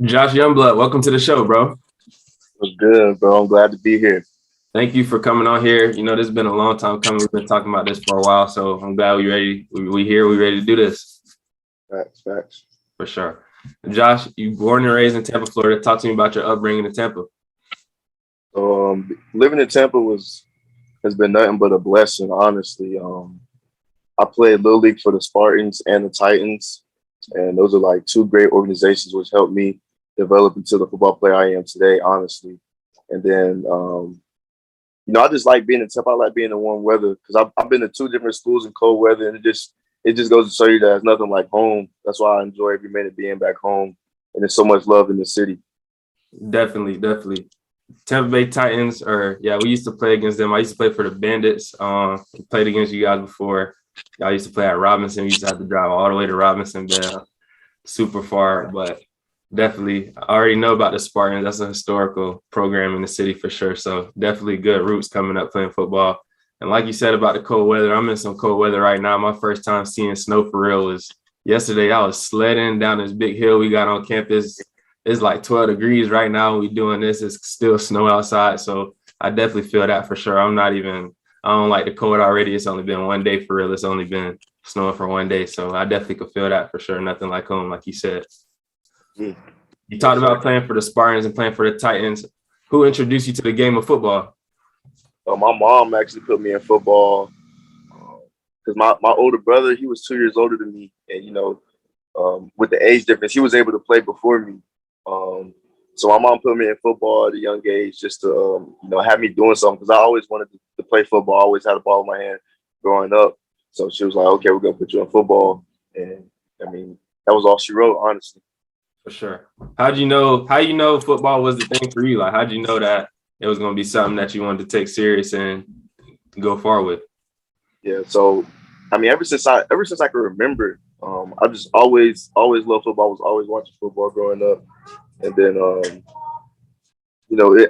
Josh Youngblood, welcome to the show, bro. What's good, bro? I'm glad to be here. Thank you for coming on here. You know, this has been a long time coming. We've been talking about this for a while, so I'm glad we ready. We here. We ready to do this Facts, facts. for sure. Josh, you born and raised in Tampa, Florida. Talk to me about your upbringing in Tampa. Living in Tampa was has been nothing but a blessing, honestly. I played Little League for the Spartans and the Titans, and those are like two great organizations which helped me develop into the football player I am today, honestly. And then, I just like being in Tampa. I like being in warm weather because I've been to two different schools in cold weather, and it just goes to show you that there's nothing like home. That's why I enjoy every minute being back home, and there's so much love in the city. Definitely, definitely. Tampa Bay Titans, or yeah, we used to play against them. I used to play for the Bandits. Played against you guys before. Y'all used to play at Robinson. We used to have to drive all the way to Robinson, super far, but definitely I already know about the Spartans. That's a historical program in the city for sure. So definitely good roots coming up playing football. And like you said about the cold weather, I'm in some cold weather right now. My first time seeing snow for real was yesterday. I was sledding down this big hill we got on campus. It's like 12 degrees right now. We doing this. It's still snow outside. So I definitely feel that for sure. I don't like the cold already. It's only been one day for real. It's only been snowing for one day. So I definitely could feel that for sure. Nothing like home, like you said. Mm. You talked Yes, about sir. playing for the Spartans and playing for the Titans. Who introduced you to the game of football? My mom actually put me in football because my older brother, he was 2 years older than me, and with the age difference, he was able to play before me. Um, so my mom put me in football at a young age just to have me doing something because I always wanted to play football. I always had a ball in my hand growing up. So she was like, "Okay, we're gonna put you in football," and I mean that was all she wrote, honestly. For sure. How'd you know? How you know football was the thing for you? Like, how'd you know that it was going to be something that you wanted to take serious and go far with? Yeah. So I mean, ever since I can remember, I just always loved football. I was always watching football growing up, and then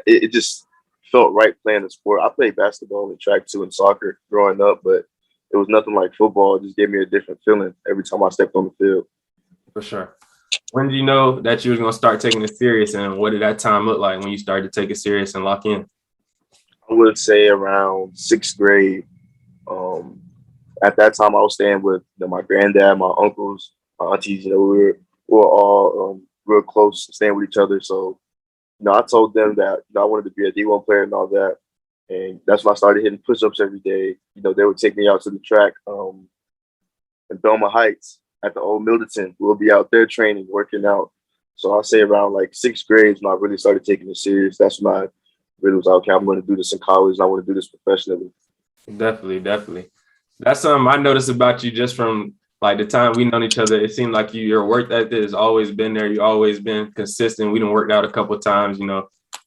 it just felt right playing the sport. I played basketball and track too and soccer growing up, but it was nothing like football. It just gave me a different feeling every time I stepped on the field. For sure. When did you know that you was going to start taking it serious, and what did that time look like when you started to take it serious and lock in? I would say around sixth grade. Um, at that time, I was staying with my granddad, my uncles, my aunties. We were all real close, staying with each other. So I told them that I wanted to be a D1 player and all that. And that's when I started hitting push-ups every day. They would take me out to the track in Belma Heights at the old Middleton. We'll be out there training, working out. So I'll say around like sixth grade when I really started taking it serious. That's when I really was like, okay, I'm going to do this in college. And I want to do this professionally. Definitely, definitely. That's something I noticed about you just from like the time we known each other. It seemed like your work ethic has always been there. You always been consistent. We done worked out a couple of times.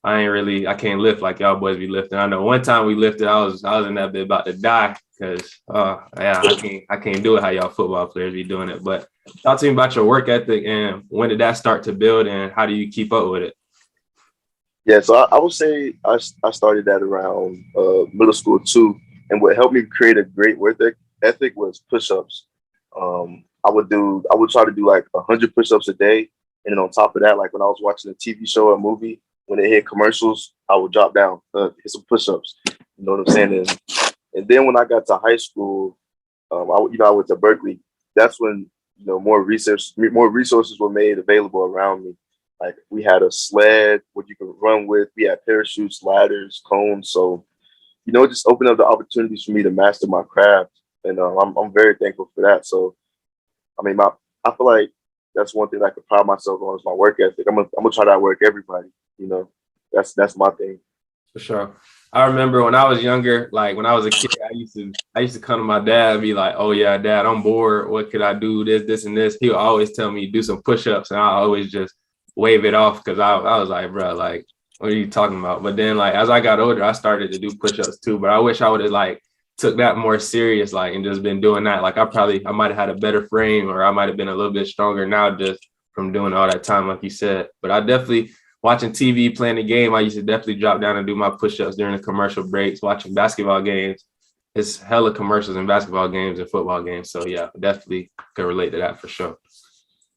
I can't lift like y'all boys be lifting. I know one time we lifted, I was in that bit about to die because yeah, I can't do it how y'all football players be doing it. But talk to me about your work ethic and when did that start to build and how do you keep up with it? Yeah, so I would say I started that around middle school too. And what helped me create a great work ethic was push-ups. I would try to do like 100 push-ups a day. And then on top of that, like when I was watching a TV show or a movie, when they hit commercials, I would drop down, hit some push-ups. You know what I'm saying? And then when I got to high school, I went to Berkeley. That's when more resources were made available around me. Like we had a sled, what you could run with. We had parachutes, ladders, cones. So it just opened up the opportunities for me to master my craft, and I'm very thankful for that. So I mean, I feel like that's one thing I could pride myself on is my work ethic. I'm gonna try to outwork everybody. That's my thing. For sure. I remember when I was younger, like when I was a kid, I used to come to my dad and be like, "Oh yeah, dad, I'm bored. What could I do? This, and this." He would always tell me do some push-ups, and I always just wave it off because I was like, "Bro, like, what are you talking about?" But then, like as I got older, I started to do push-ups too. But I wish I would have like took that more serious, like, and just been doing that. Like I might have had a better frame, or I might have been a little bit stronger now just from doing all that time, like you said. But I definitely watching TV, playing the game, I used to definitely drop down and do my push-ups during the commercial breaks, watching basketball games. It's hella commercials in basketball games and football games. So yeah, definitely can relate to that for sure.